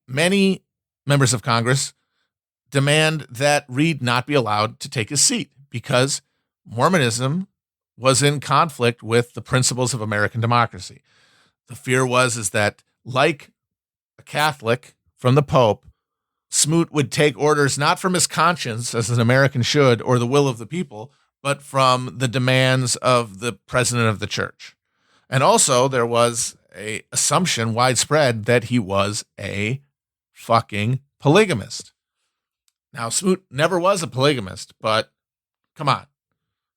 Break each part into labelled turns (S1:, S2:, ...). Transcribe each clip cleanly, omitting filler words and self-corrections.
S1: many members of Congress demand that Reed not be allowed to take his seat because Mormonism was in conflict with the principles of American democracy. The fear is that, like a Catholic from the Pope, Smoot would take orders not from his conscience, as an American should, or the will of the people, but from the demands of the president of the church. And also, there was a assumption widespread that he was a fucking polygamist. Now, Smoot never was a polygamist, but come on.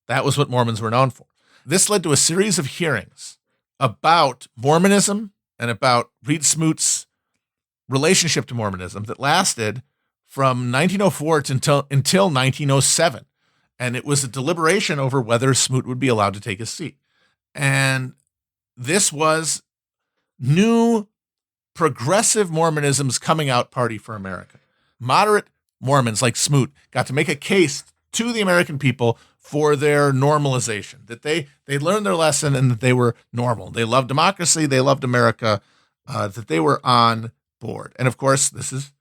S1: That was what Mormons were known for. This led to a series of hearings about Mormonism and about Reed Smoot's relationship to Mormonism that lasted from 1904 until 1907. And it was a deliberation over whether Smoot would be allowed to take his seat. And this was new progressive Mormonism's coming out party for America. Moderate Mormons like Smoot got to make a case to the American people for their normalization, that they learned their lesson and that they were normal. They loved democracy. They loved America, that they were on board. And of course, this is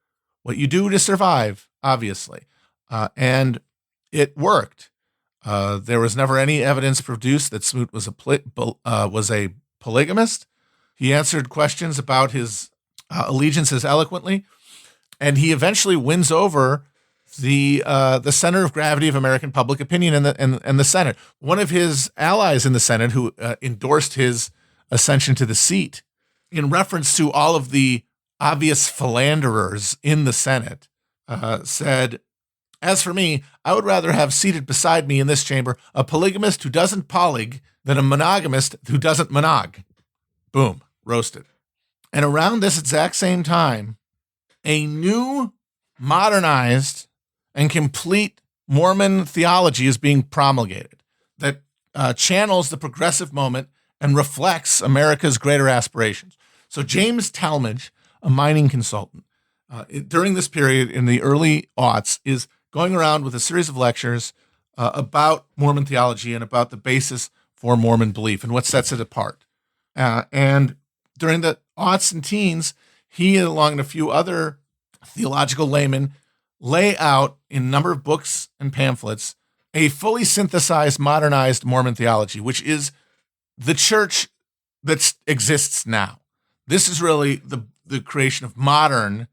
S1: what you do to survive, obviously. And it worked. There was never any evidence produced that Smoot was a polygamist. He answered questions about his allegiances eloquently, and he eventually wins over the center of gravity of American public opinion in the Senate. One of his allies in the Senate, who endorsed his ascension to the seat, in reference to all of the obvious philanderers in the Senate, said, "As for me, I would rather have seated beside me in this chamber a polygamist who doesn't polyg than a monogamist who doesn't monog." Boom, roasted. And around this exact same time, a new, modernized, and complete Mormon theology is being promulgated that channels the progressive moment and reflects America's greater aspirations. So James Talmage, a mining consultant, during this period in the early aughts, is going around with a series of lectures about Mormon theology and about the basis for Mormon belief and what sets it apart. And during the aughts and teens, he, along with a few other theological laymen, lay out in a number of books and pamphlets a fully synthesized, modernized Mormon theology, which is the church that exists now. This is really the creation of modern,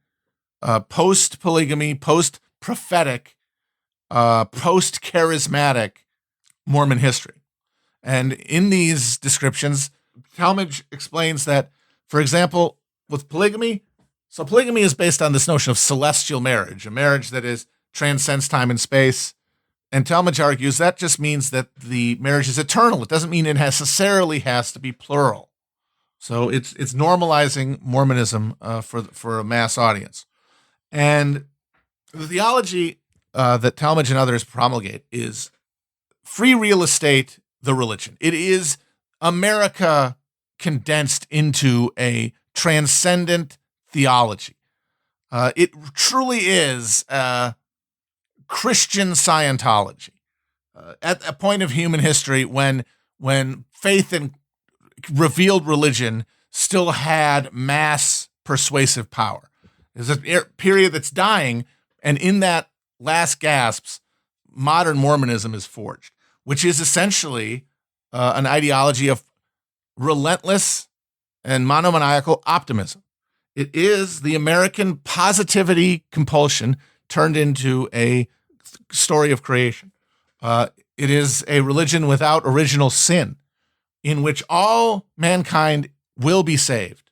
S1: post-polygamy, post-prophetic, post-charismatic Mormon history. And in these descriptions, Talmage explains that, for example, with polygamy, so polygamy is based on this notion of celestial marriage, a marriage that transcends time and space. And Talmage argues that just means that the marriage is eternal. It doesn't mean it necessarily has to be plural. So it's normalizing Mormonism for a mass audience. And the theology that Talmage and others promulgate is free real estate, the religion. It is America condensed into a transcendent theology. It truly is Christian Scientology. At a point of human history when faith in revealed religion still had mass persuasive power. There's a period that's dying, and in that last gasps, modern Mormonism is forged, which is essentially an ideology of relentless and monomaniacal optimism. It is the American positivity compulsion turned into a story of creation. It is a religion without original sin, in which all mankind will be saved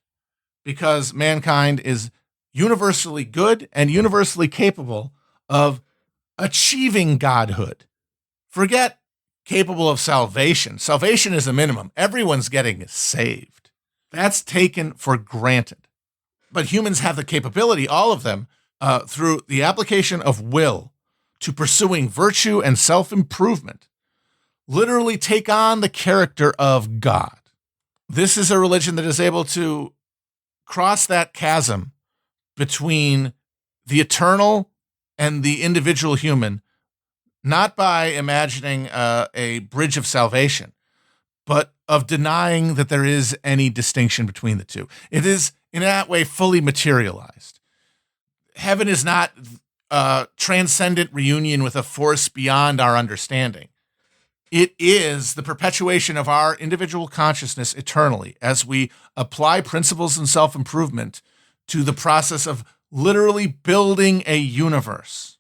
S1: because mankind is universally good and universally capable of achieving godhood. Forget capable of salvation. Salvation is a minimum. Everyone's getting saved. That's taken for granted. But humans have the capability, all of them, through the application of will to pursuing virtue and self-improvement, literally take on the character of God. This is a religion that is able to cross that chasm between the eternal and the individual human, not by imagining a bridge of salvation, but of denying that there is any distinction between the two. It is, in that way, fully materialized. heaven is not transcendent reunion with a force beyond our understanding. It is the perpetuation of our individual consciousness eternally as we apply principles and self-improvement to the process of literally building a universe.